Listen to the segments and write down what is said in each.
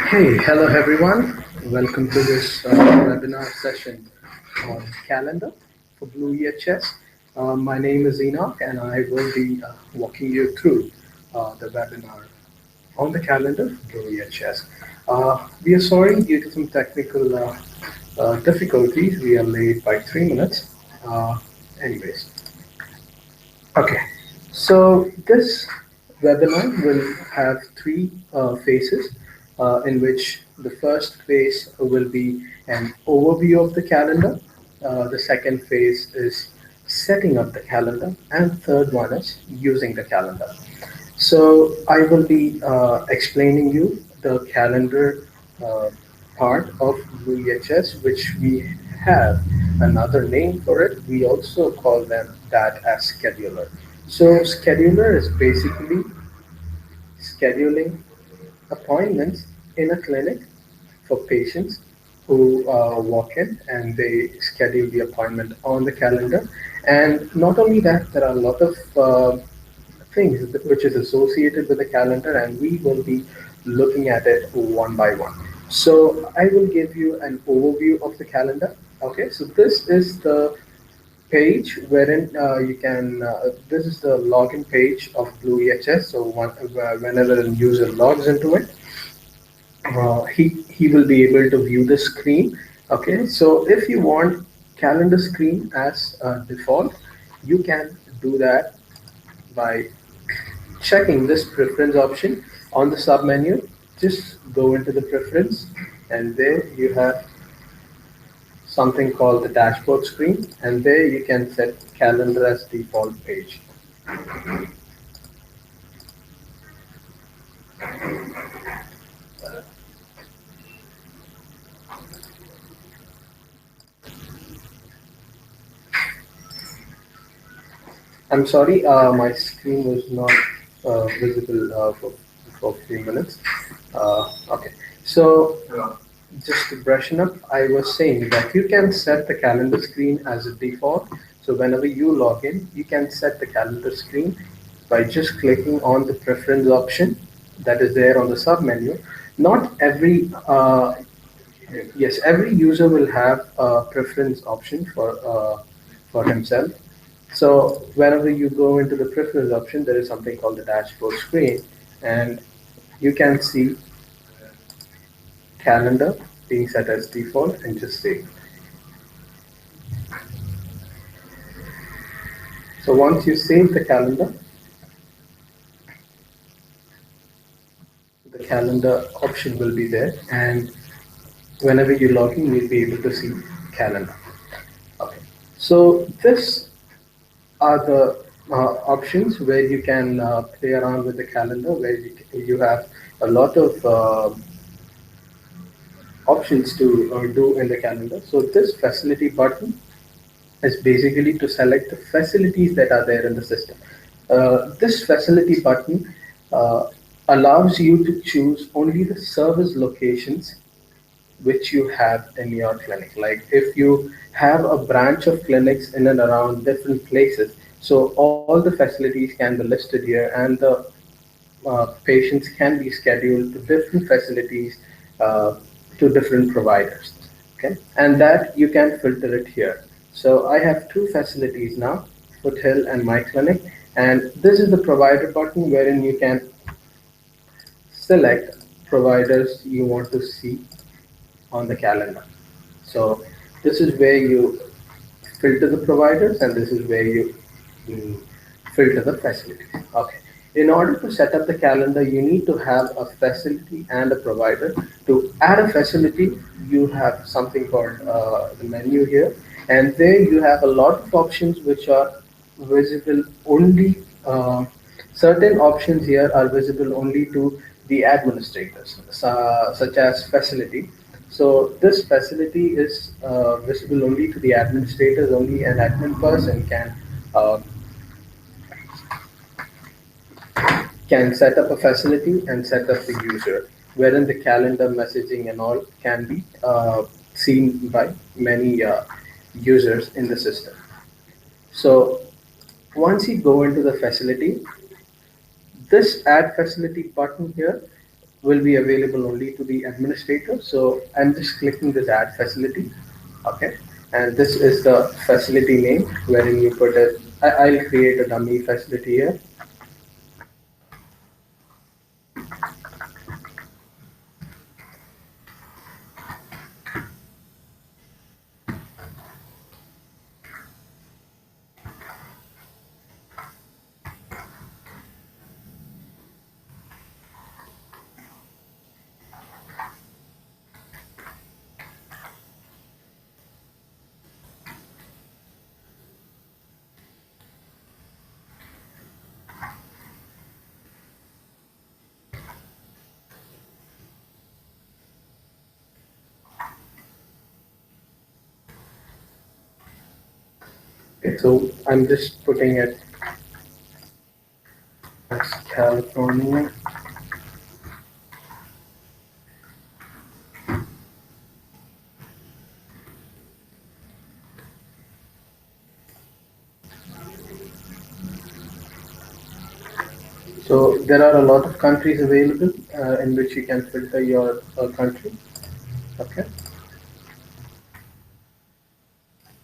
Hey, hello everyone. Welcome to this webinar session on calendar for BlueEHS. My name is Enoch and I will be walking you through the webinar on the calendar for BlueEHS. We are sorry due to some technical difficulties. We are late by 3 minutes. Anyways, okay. So this webinar will have three phases in which the first phase will be an overview of the calendar. The second phase is setting up the calendar, and third one is using the calendar. So I will be explaining you the calendar uh, part of BlueEHS, which we have another name for it. We also call them that as scheduler. So scheduler is basically scheduling appointments in a clinic for patients who walk in and they schedule the appointment on the calendar. And not only that, there are a lot of things which is associated with the calendar, and we will be looking at it one by one. So I will give you an overview of the calendar. Okay, so this is the page wherein you can, this is the login page of BlueEHS. So whenever a user logs into it, he will be able to view the screen. Okay, so if you want calendar screen as default, you can do that by checking this preference option on the sub menu. Just go into the preference, and there you have something called the dashboard screen, and there you can set calendar as default page. I'm sorry, my screen was not visible for a few minutes. Okay, so just to brushing up, I was saying that you can set the calendar screen as a default. So whenever you log in, you can set the calendar screen by just clicking on the preference option that is there on the sub menu. Not every yes, every user will have a preference option for himself. So whenever you go into the preference option, there is something called the dashboard screen, and you can see calendar being set as default and just save. So once you save the calendar option will be there, and whenever you log in, you'll be able to see calendar. Okay. So this are the options where you can play around with the calendar, where you have a lot of options to do in the calendar. So this facility button is basically to select the facilities that are there in the system. This facility button uh, allows you to choose only the service locations which you have in your clinic. Like if you have a branch of clinics in and around different places, so all the facilities can be listed here, and the patients can be scheduled to different facilities, uh, to different providers. Okay, and that you can filter it here. So I have two facilities now, Foothill and my clinic, and this is the provider button wherein you can select providers you want to see on the calendar. So this is where you filter the providers, and this is where you mm, filter the facilities. Okay. In order to set up the calendar, you need to have a facility and a provider. To add a facility, you have something called the menu here, and there you have a lot of options which are visible only. Certain options here are visible only to the administrators, such as facility. So this facility is visible only to the administrators. Only an admin person uh, can set up a facility and set up the user, wherein the calendar messaging and all can be seen by many users in the system. So once you go into the facility, this add facility button here will be available only to the administrator. So I'm just clicking this add facility. Okay. And this is the facility name wherein you put it. I'll create a dummy facility here. Okay, so I'm just putting it as California. So there are a lot of countries available in which you can filter your country. Okay,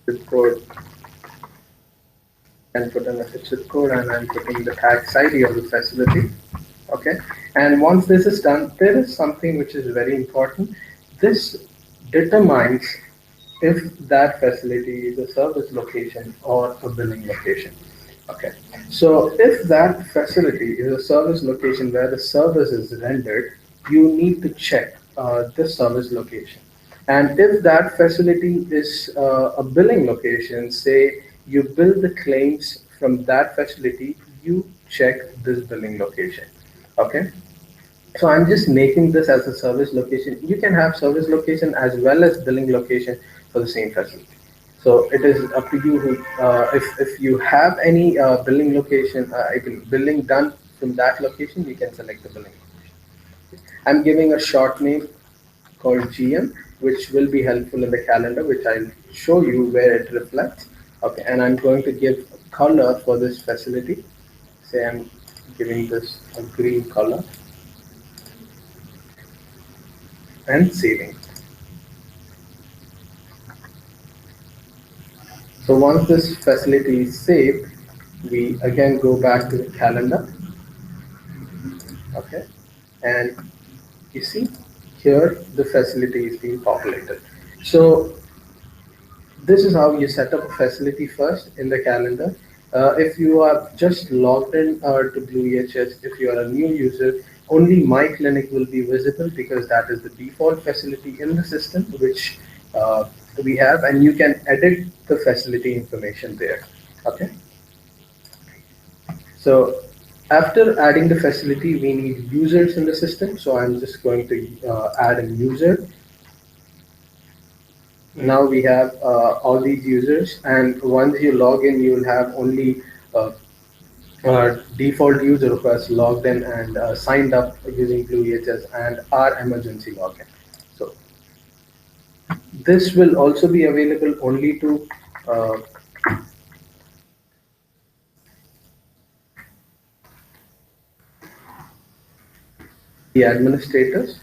zip code and put in a zip code, and I'm putting the tax ID of the facility. Okay, and once this is done, there is something which is very important. This determines if that facility is a service location or a billing location. Okay, so if that facility is a service location where the service is rendered, you need to check this service location. And if that facility is a billing location, say you bill the claims from that facility, you check this billing location. Okay, so I'm just making this as a service location. You can have service location as well as billing location for the same facility. So it is up to you who, if you have any billing location, I mean billing done from that location, you can select the billing. I'm giving a short name called GM, which will be helpful in the calendar, which I'll show you where it reflects. Okay, and I'm going to give a color for this facility. Say I'm giving this a green color and saving. So once this facility is saved, we again go back to the calendar. Okay, and you see here the facility is being populated. So this is how you set up a facility first in the calendar. If you are just logged in to BlueEHS, if you are a new user, only My Clinic will be visible because that is the default facility in the system which we have, and you can edit the facility information there. Okay. So after adding the facility, we need users in the system. So I'm just going to add a user. Now we have all these users, and once you log in, you will have only default user who has logged in and signed up using BlueEHS and our emergency login. So this will also be available only to uh, the administrators.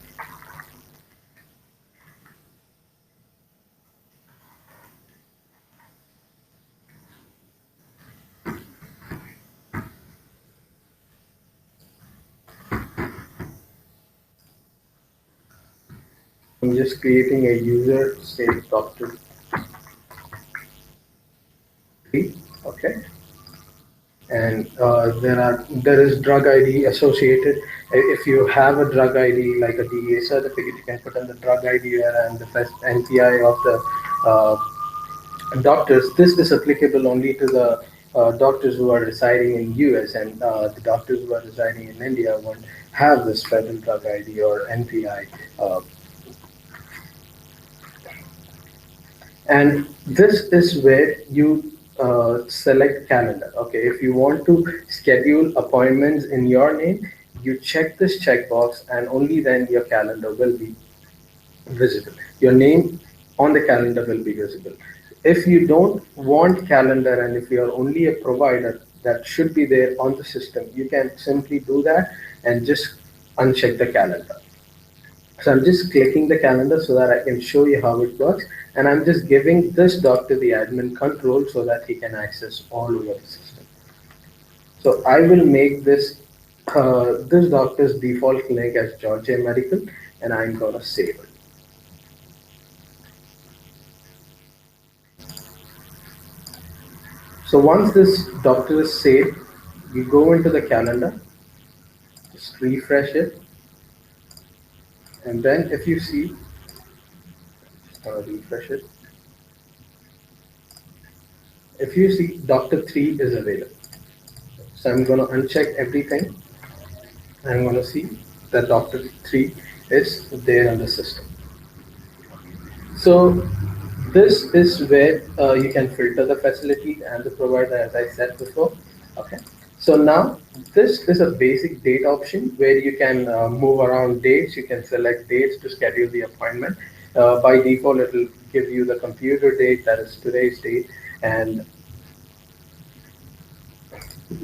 I'm just creating a user, say Dr. 3, okay? And there is drug ID associated. If you have a drug ID like a DEA certificate, you can put in the drug ID here and the first NPI of the doctors. This is applicable only to the doctors who are residing in US, and the doctors who are residing in India won't have this federal drug ID or NPI. And this is where you select calendar. Okay, if you want to schedule appointments in your name, you check this checkbox, and only then your calendar will be visible. Your name on the calendar will be visible. If you don't want calendar and if you are only a provider that should be there on the system, you can simply do that and just uncheck the calendar. So I'm just clicking the calendar so that I can show you how it works. And I'm just giving this doctor the admin control so that he can access all over the system. So I will make this doctor's default clinic as Georgia Medical, and I'm gonna save it. So once this doctor is saved, you go into the calendar, just refresh it, and then if you see, just gonna refresh it. If you see, Doctor 3 is available. So I'm gonna uncheck everything. I'm gonna see that Doctor 3 is there in the system. So this is where you can filter the facility and the provider, as I said before. Okay. So now this is a basic date option where you can move around dates. You can select dates to schedule the appointment. By default, it will give you the computer date, that is today's date, and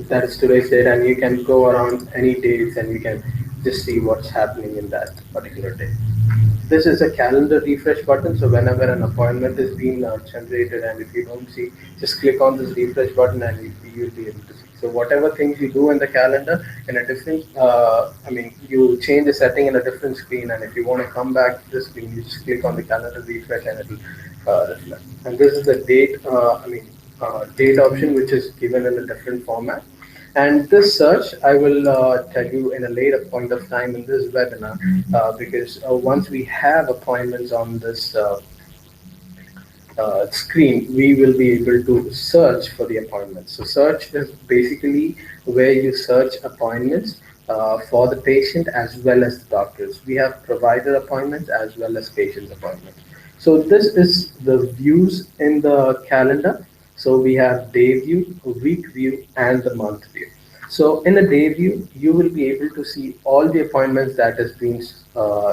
and you can go around any dates and you can just see what's happening in that particular day. This is a calendar refresh button, so whenever an appointment is being generated and if you don't see, just click on this refresh button and you'll be able to see. So whatever things you do in the calendar in a different, you change the setting in a different screen, and if you want to come back to the screen, you just click on the calendar refresh and it'll reflect. And this is the date option, which is given in a different format. And this search, I will tell you in a later point of time in this webinar, because once we have appointments on this screen, we will be able to search for the appointments. So search is basically where you search appointments for the patient as well as the doctors. We have provider appointments as well as patient appointments. So this is the views in the calendar. So we have day view, week view, and the month view. So in a day view, you will be able to see all the appointments that has been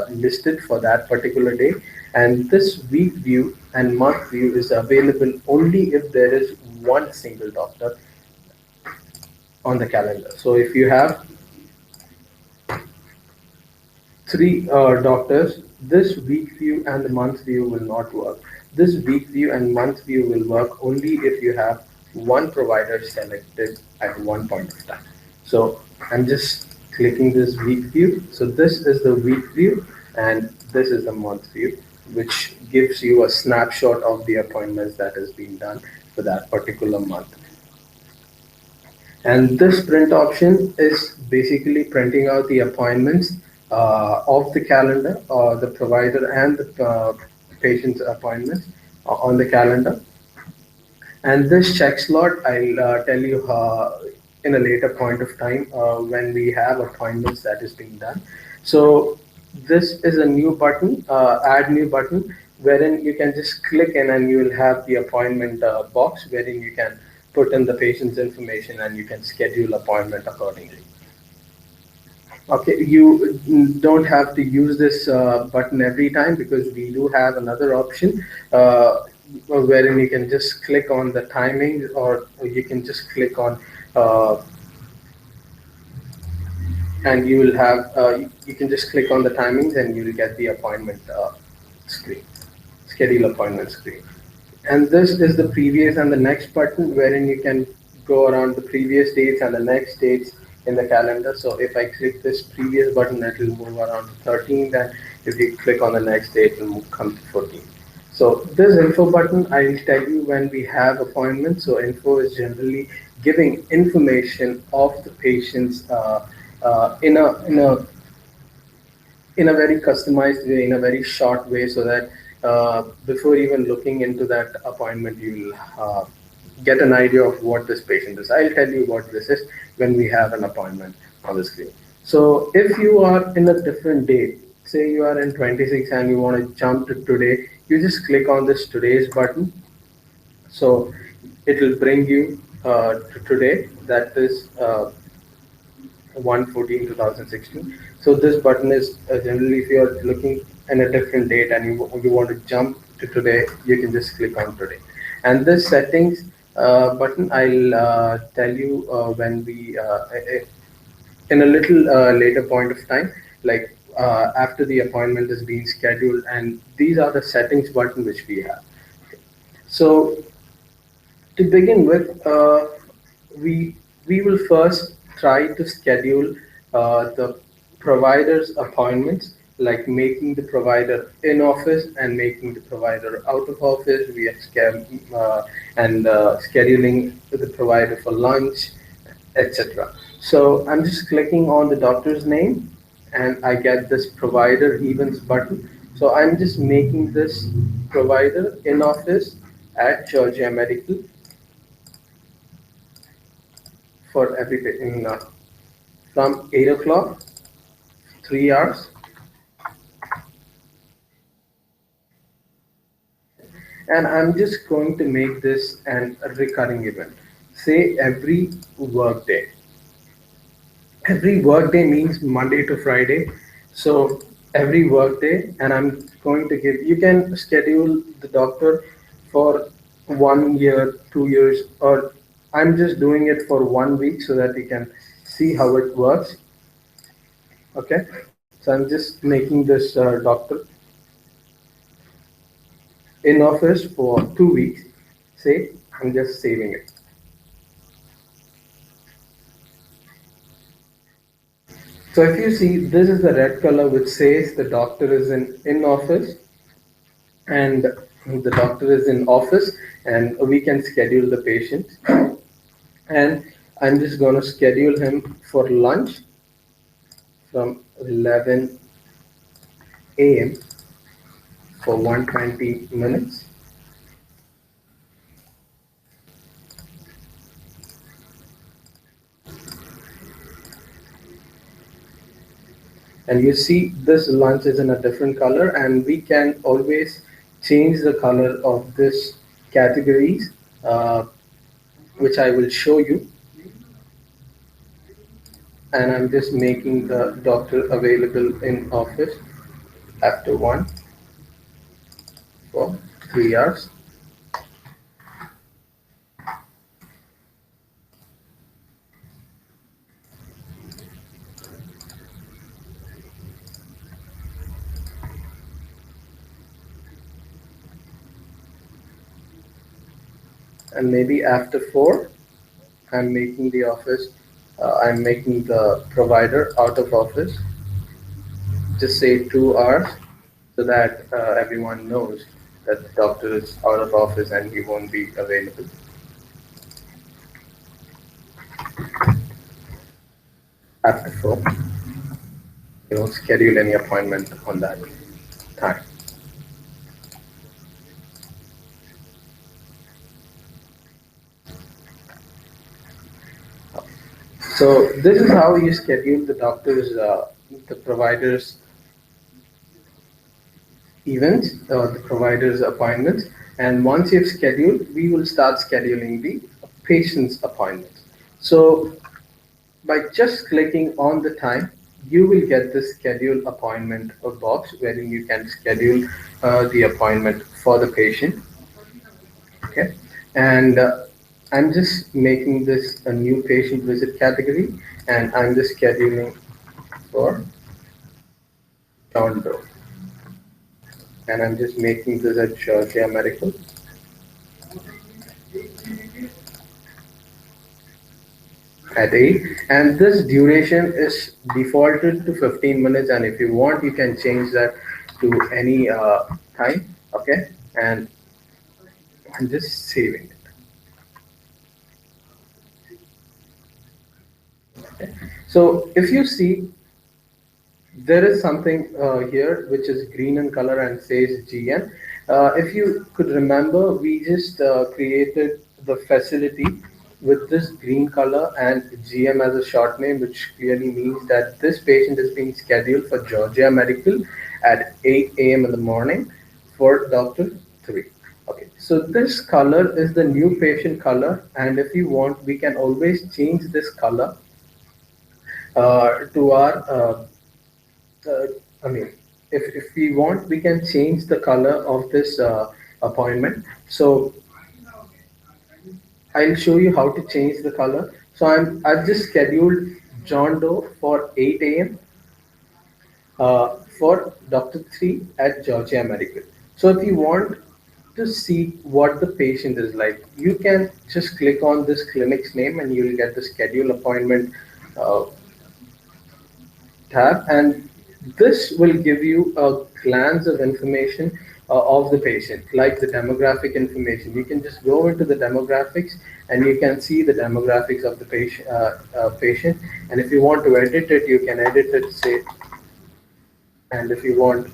listed for that particular day. And this week view and month view is available only if there is one single doctor on the calendar. So if you have three doctors, this week view and the month view will not work. This week view and month view will work only if you have one provider selected at one point of time. So I'm just clicking this week view. So this is the week view and this is the month view, which gives you a snapshot of the appointments that has been done for that particular month. And this print option is basically printing out the appointments of the calendar, the provider and the patient's appointments on the calendar. And this check slot, I'll tell you in a later point of time when we have appointments that is being done. So this is a new button, add new button, wherein you can just click in and you will have the appointment box wherein you can put in the patient's information and you can schedule appointment accordingly. Okay, you don't have to use this button every time because we do have another option wherein you can just click on the timing or you can just click on uh, and you will have you can just click on the timings and you will get the appointment screen, schedule appointment screen. And this is the previous and the next button wherein you can go around the previous dates and the next dates in the calendar. So if I click this previous button, it will move around to 13th, and if you click on the next date, it will come to 14th. So this info button, I'll tell you when we have appointments. So info is generally giving information of the patients in a very customized way, in a very short way, so that before even looking into that appointment, you'll get an idea of what this patient is. I'll tell you what this is when we have an appointment on the screen. So if you are in a different date, say you are in 26 and you want to jump to today, you just click on this today's button. So it will bring you to today, that is 1/14/2016. So this button is generally if you're looking in a different date and you want to jump to today, you can just click on today. And this settings button, I'll tell you when we in a little later point of time. like after the appointment is being scheduled, and these are the settings button which we have. So to begin with, we we will first try to schedule the provider's appointments, like making the provider in office and making the provider out of office. We are and scheduling the provider for lunch, etc. So I'm just clicking on the doctor's name, and I get this provider events button. So I'm just making this provider in office at Georgia Medical for every day from 8 o'clock, 3 hours, and I'm just going to make this an a recurring event. Say every workday. Every workday means Monday to Friday. So every workday, and I'm going to give. You can schedule the doctor for 1 year, 2 years, or I'm just doing it for 1 week so that you can see how it works. Okay, so I'm just making this doctor in office for 2 weeks. Say, I'm just saving it. So if you see, this is the red color which says the doctor is in office, and the doctor is in office, and we can schedule the patient. And I'm just going to schedule him for lunch from 11 a.m. for 120 minutes. And you see this lunch is in a different color, and we can always change the color of this categories, uh, which I will show you. And I'm just making the doctor available in office after 1 for 3 hours. And maybe after 4, I'm making the office, I'm making the provider out of office, just say 2 hours, so that everyone knows that the doctor is out of office and he won't be available after 4. You don't schedule any appointment on that time. So this is how you schedule the provider's events, the provider's appointments. And once you've scheduled, we will start scheduling the patient's appointments. So by just clicking on the time, you will get this schedule appointment box wherein you can schedule the appointment for the patient. Okay, and I'm just making this a new patient visit category, and I'm just scheduling for John Doe, and I'm just making this at Georgia Medical at 8, and this duration is defaulted to 15 minutes, and if you want, you can change that to any time. Okay, and I'm just saving it. So if you see, there is something here which is green in color and says GN. If you could remember, we just created the facility with this green color and GM as a short name, which clearly means that this patient is being scheduled for Georgia Medical at 8 a.m. in the morning for Dr. 3. Okay, so this color is the new patient color, and if you want, we can always change this color to our uh, I mean, if we want, we can change the color of this appointment. So I'll show you how to change the color. So I've just scheduled John Doe for 8 a.m. for Dr. 3 at Georgia Medical. So if you want to see what the patient is like, you can just click on this clinic's name and you'll get the schedule appointment uh, tab, and this will give you a glance of information of the patient, like the demographic information. You can just go into the demographics and you can see the demographics of the patient. And if you want to edit it, you can edit it, say, and if you want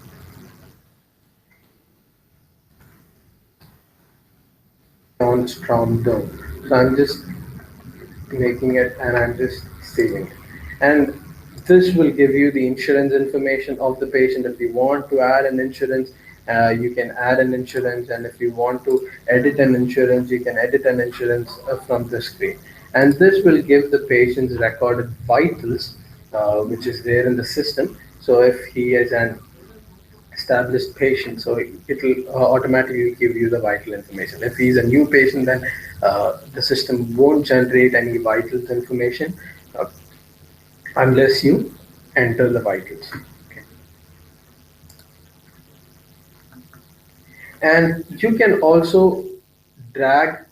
on Strom Dome. So I'm just making it and I'm just saving it. And this will give you the insurance information of the patient. If you want to add an insurance, you can add an insurance, and if you want to edit an insurance, you can edit an insurance from the screen. And this will give the patient's recorded vitals, which is there in the system. So if he is an established patient, so it will automatically give you the vital information. If he's a new patient, then the system won't generate any vitals information uh, unless you enter the vitals. Okay. And you can also drag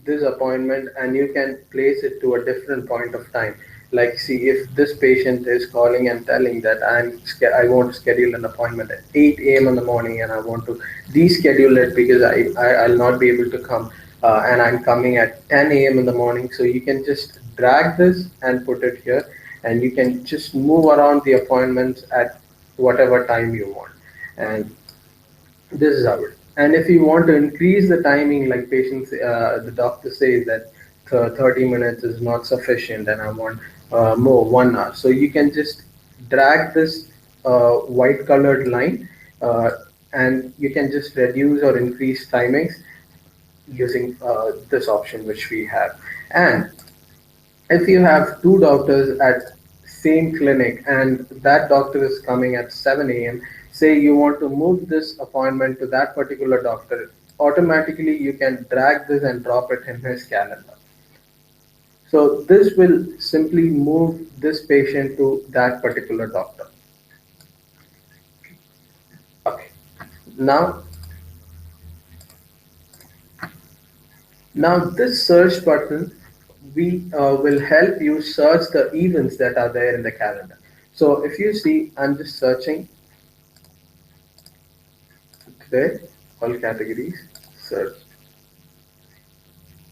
this appointment and you can place it to a different point of time. Like, see, if this patient is calling and telling that I want to schedule an appointment at 8 a.m. in the morning and I want to deschedule it because I'll not be able to come, and I'm coming at 10 a.m. in the morning. So you can just drag this and put it here, and you can just move around the appointments at whatever time you want. And this is how it. And if you want to increase the timing, like patients, the doctor says that 30 minutes is not sufficient, and I want more, 1 hour. So you can just drag this white colored line, and you can just reduce or increase timings using this option which we have. And if you have two doctors at same clinic and that doctor is coming at 7 a.m., say you want to move this appointment to that particular doctor, automatically you can drag this and drop it in his calendar. So this will simply move this patient to that particular doctor. Okay. Now, now this search button, we will help you search the events that are there in the calendar. So if you see, I'm just searching today, all categories, search.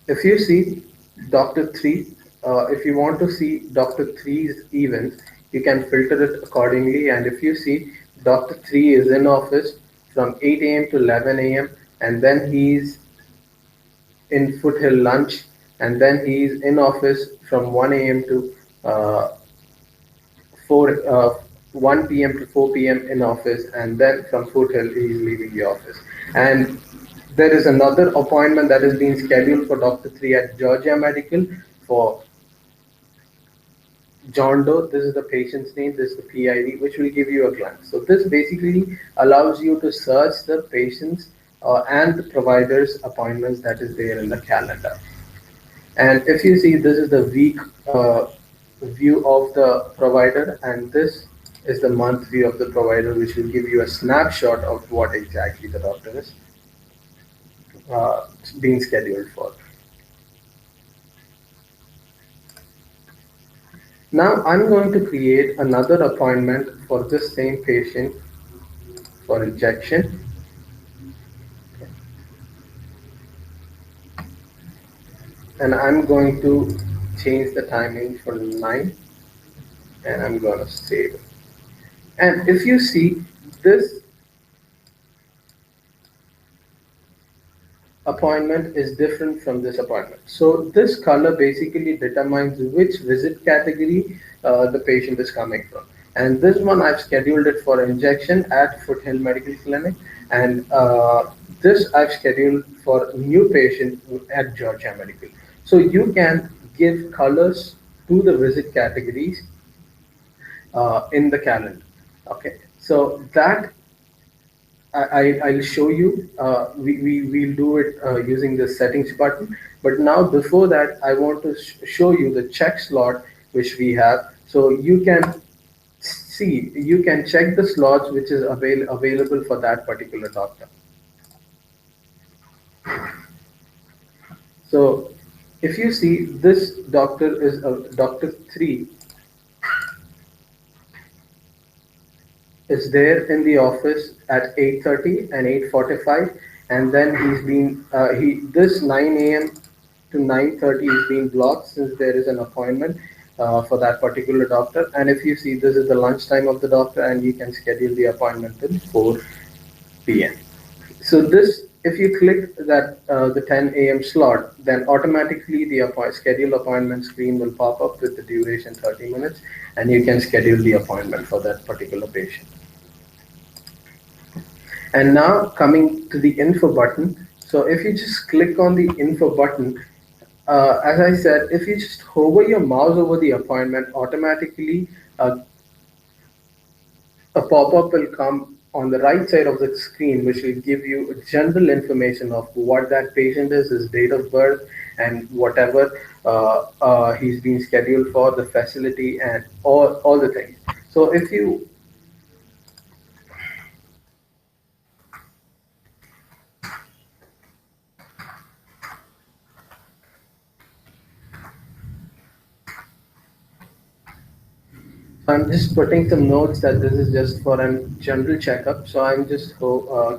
If you see Dr. 3, if you want to see Dr. 3's events, you can filter it accordingly. And if you see Dr. 3 is in office from 8 a.m. to 11 a.m., and then he's in Foothill lunch, and then he's in office from 1 a.m. to 1 p.m. to 4 p.m. in office, and then from Foothill he's leaving the office. And there is another appointment that is being scheduled for Dr. 3 at Georgia Medical for John Doe. This is the patient's name, this is the PID, which will give you a glance. So this basically allows you to search the patient's and the provider's appointments that is there in the calendar. And if you see, this is the week view of the provider, and this is the month view of the provider, which will give you a snapshot of what exactly the doctor is being scheduled for. Now I'm going to create another appointment for this same patient for injection. And I'm going to change the timing for 9, and I'm going to save it. And if you see, this appointment is different from this appointment. So this color basically determines which visit category the patient is coming from. And this one I've scheduled it for injection at Foothill Medical Clinic, and this I've scheduled for new patient at Georgia Medical. So you can give colors to the visit categories in the calendar. Okay, so that I'll show you. We'll do it using the settings button. But now before that, I want to show you the check slot which we have. So you can see, you can check the slots which is available for that particular doctor. So if you see, this doctor is Doctor 3 is there in the office at 8:30 and 8:45, and then he's been he this 9 a.m. to 9:30 is being blocked since there is an appointment for that particular doctor. And if you see, this is the lunchtime of the doctor, and you can schedule the appointment till 4 p.m. So this, if you click that the 10 a.m. slot, then automatically the schedule appointment screen will pop up with the duration 30 minutes, and you can schedule the appointment for that particular patient. And now coming to the info button. So if you just click on the info button, as I said, if you just hover your mouse over the appointment, automatically uh, a pop-up will come on the right side of the screen, which will give you general information of what that patient is, his date of birth, and whatever he's been scheduled for, the facility, and all the things. So if you I'm just putting some notes that this is just for a general checkup. So I'm just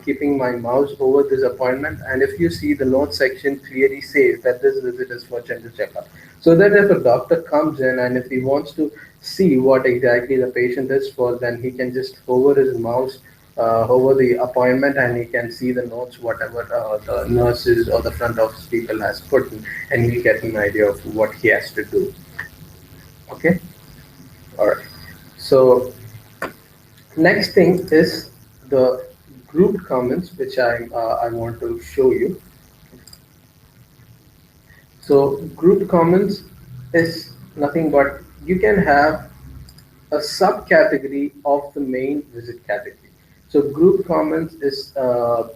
keeping my mouse over this appointment. And if you see, the notes section clearly says that this visit is for general checkup. So that if a doctor comes in and if he wants to see what exactly the patient is for, then he can just hover his mouse over the appointment, and he can see the notes, whatever the nurses or the front office people has put in, and he'll get an idea of what he has to do. Okay. All right. So next thing is the group comments, which I want to show you. So group comments is nothing but you can have a subcategory of the main visit category. So group comments is a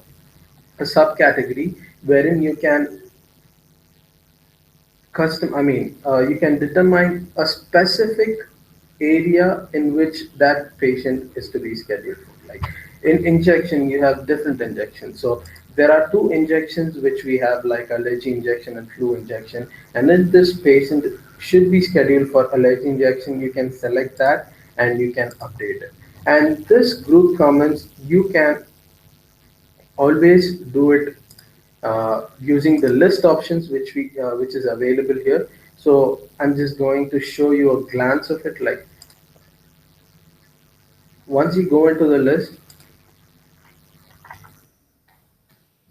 subcategory wherein you can you can determine a specific area in which that patient is to be scheduled for. Like in injection, you have different injections. So there are two injections which we have, like allergy injection and flu injection. And if this patient should be scheduled for allergy injection, you can select that and you can update it. And this group comments, you can always do it using the list options which is available here. So I'm just going to show you a glance of it. Like once you go into the list,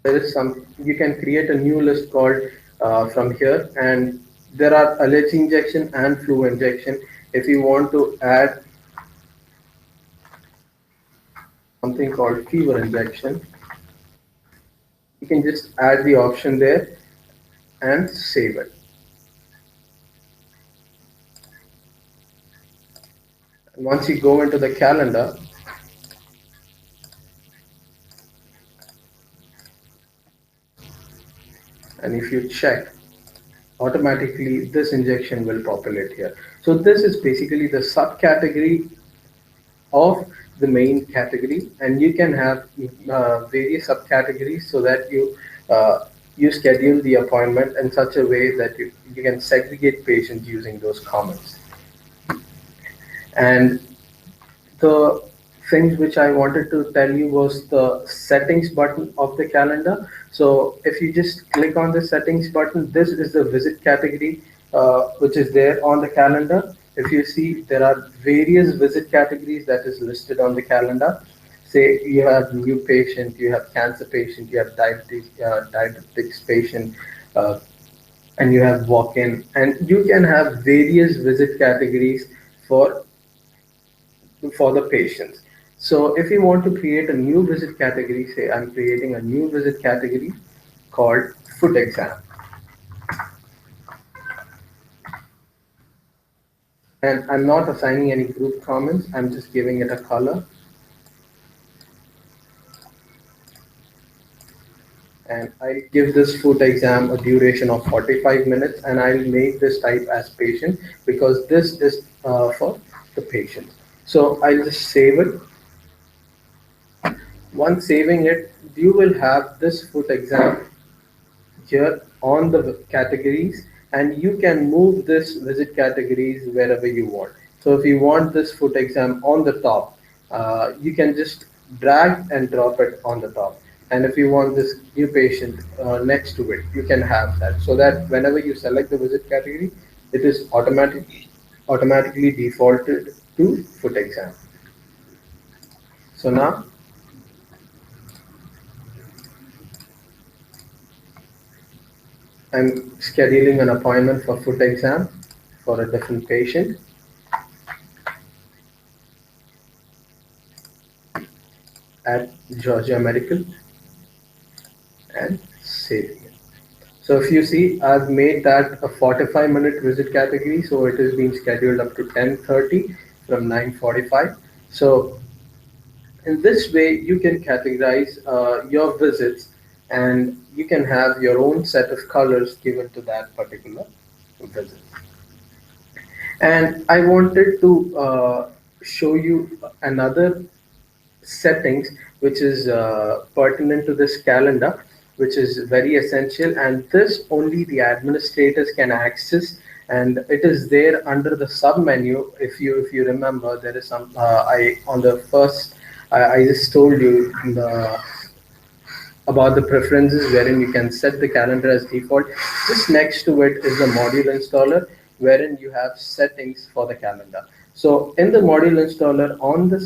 there is some, you can create a new list called from here, and there are allergy injection and flu injection. If you want to add something called fever injection, you can just add the option there and save it. And once you go into the calendar, and if you check, automatically this injection will populate here. So this is basically the subcategory of the main category, and you can have various subcategories so that you schedule the appointment in such a way that you can segregate patients using those comments. And the things which I wanted to tell you was the settings button of the calendar. So if you just click on the settings button, this is the visit category which is there on the calendar. If you see, there are various visit categories that is listed on the calendar. Say you have new patient, you have cancer patient, you have diabetics patient, uh, and you have walk-in, and you can have various visit categories for the patients. So if you want to create a new visit category, say I'm creating a new visit category called foot exam. And I'm not assigning any group comments, I'm just giving it a color. And I'll give this foot exam a duration of 45 minutes, and I'll make this type as patient because this is for the patient. So I'll just save it. Once saving it, you will have this foot exam here on the categories, and you can move this visit categories wherever you want. So if you want this foot exam on the top, you can just drag and drop it on the top. And if you want this new patient next to it, you can have that, so that whenever you select the visit category, it is automatically defaulted to foot exam. So now I'm scheduling an appointment for foot exam for a different patient at Georgia Medical, and saving it. So if you see, I've made that a 45-minute visit category, so it is being scheduled up to 10:30 from 9:45. So in this way, you can categorize your visits, and you can have your own set of colors given to that particular visit. And I wanted to show you another settings which is pertinent to this calendar, which is very essential, and this only the administrators can access, and it is there under the sub menu. If you remember, there is some I on the first I just told you about the preferences wherein you can set the calendar as default. Just next to it is the module installer, wherein you have settings for the calendar. So in the module installer, on the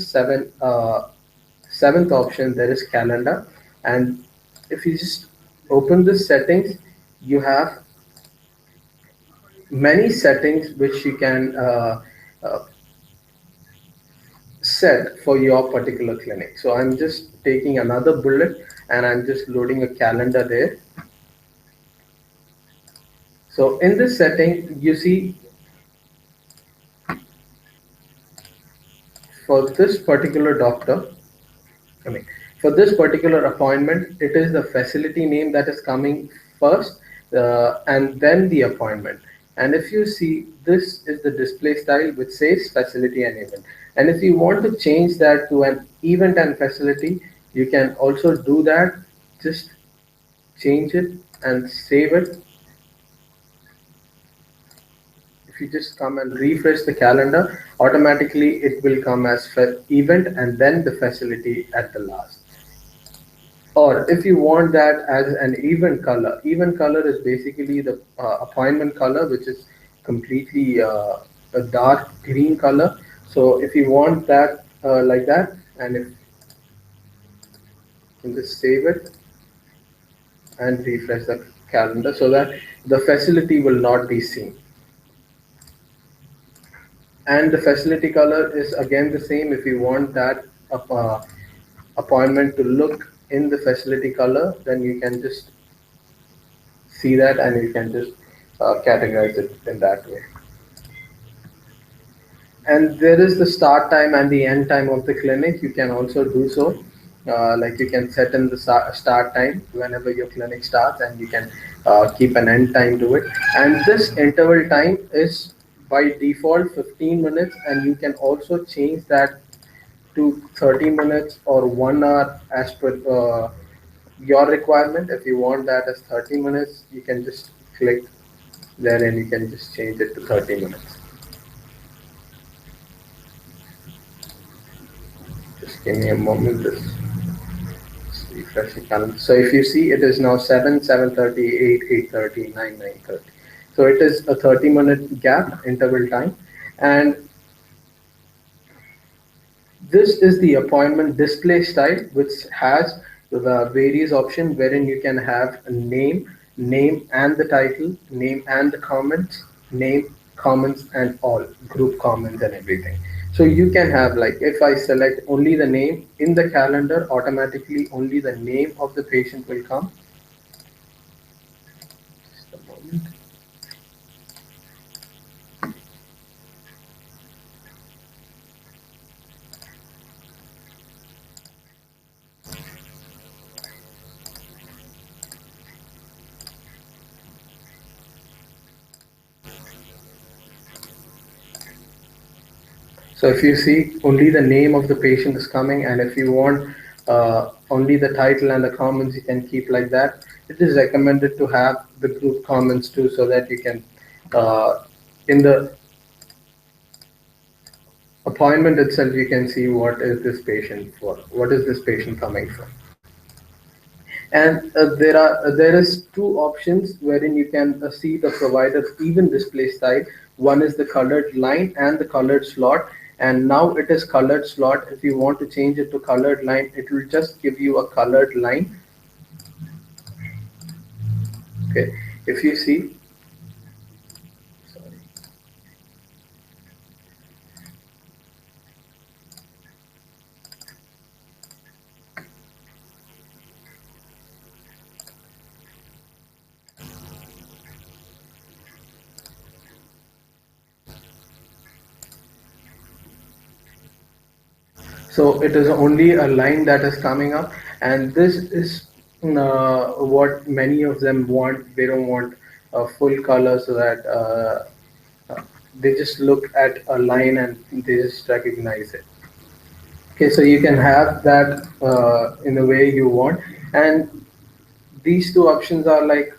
seventh option, there is calendar, and if you just open the settings, you have many settings which you can uh, set for your particular clinic. So I'm just taking another bullet, and I'm just loading a calendar there. So in this setting, you see, for this particular doctor, I mean, for this particular appointment, it is the facility name that is coming first, and then the appointment. And if you see, this is the display style which says facility and event. And if you want to change that to an event and facility, you can also do that. Just change it and save it. If you just come and refresh the calendar, automatically it will come as event and then the facility at the last. Or if you want that as an event color is basically the appointment color, which is completely a dark green color. So if you want that like that, and if you can just save it and refresh the calendar so that the facility will not be seen. And the facility color is again the same. If you want that appointment to look in the facility color, then you can just see that, and you can just categorize it in that way. And there is the start time and the end time of the clinic. You can also do so. Like you can set in the start time whenever your clinic starts, and you can keep an end time to it. And this interval time is by default 15 minutes, and you can also change that to 30 minutes or 1 hour as per your requirement. If you want that as 30 minutes, you can just click there, and you can just change it to 30 minutes. Just give me a moment. Just refresh the calendar. So if you see, it is now 7, 7:30, 8, 8:30, 9, 9:30. So it is a 30-minute gap interval time. And this is the appointment display style, which has the various options wherein you can have a name and the title, name and the comments, name, comments, and all group comments and everything. So you can have, like, if I select only the name in the calendar, automatically only the name of the patient will come. Just a moment. So if you see, only the name of the patient is coming, and if you want only the title and the comments, you can keep like that. It is recommended to have the group comments too, so that you can, in the appointment itself, you can see what is this patient for, what is this patient coming from. And there is two options wherein you can see the provider's even display style. One is the colored line and the colored slot. And now it is colored slot. If you want to change it to colored line, it will just give you a colored line. Okay, if you see, sorry. So it is only a line that is coming up, and this is what many of them want. They don't want a full color, so that they just look at a line and they just recognize it. Okay, so you can have that in the way you want, and these two options are like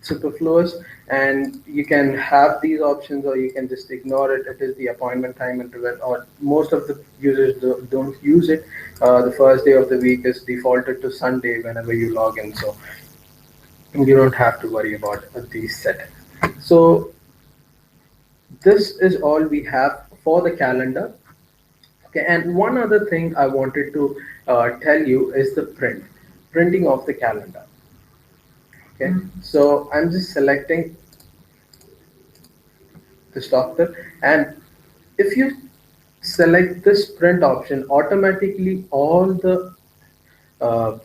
superfluous, and you can have these options or you can just ignore it. It is the appointment time interval, or most of the users don't use it. The first day of the week is defaulted to Sunday whenever you log in, so you don't have to worry about these settings. So this is all we have for the calendar. Okay, and one other thing I wanted to tell you is the printing of the calendar. Okay, so I'm just selecting this doctor, and if you select this print option, automatically all the uh,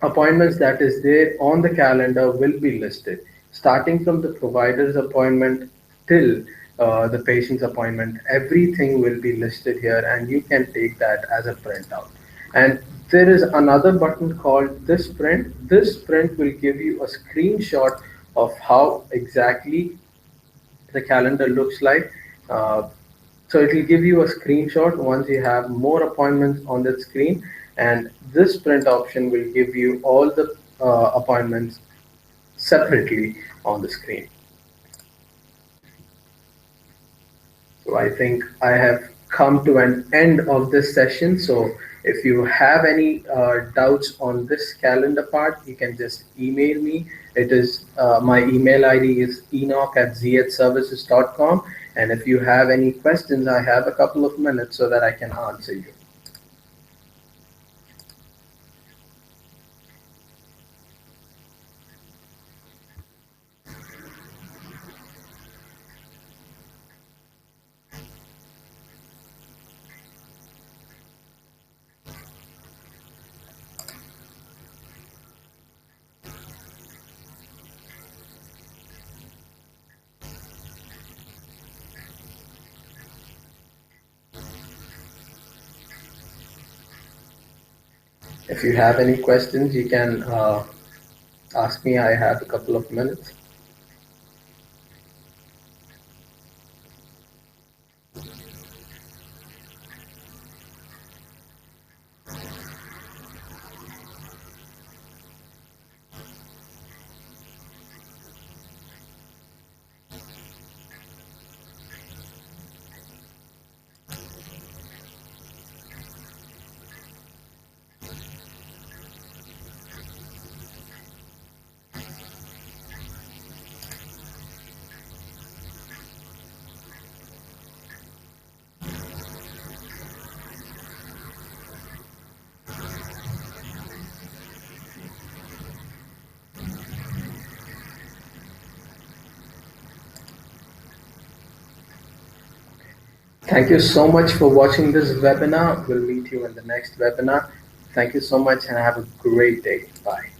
appointments that is there on the calendar will be listed, starting from the provider's appointment till the patient's appointment. Everything will be listed here, and you can take that as a printout. And there is another button called this print. This print will give you a screenshot of how exactly the calendar looks like. Uh, so it will give you a screenshot once you have more appointments on that screen, and this print option will give you all the appointments separately on the screen. So I think I have come to an end of this session. So if you have any doubts on this calendar part, you can just email me. It is my email ID is enoch@zhservices.com. And if you have any questions, I have a couple of minutes so that I can answer you. If you have any questions, you can ask me. I have a couple of minutes. Thank you so much for watching this webinar. We'll meet you in the next webinar. Thank you so much and have a great day. Bye.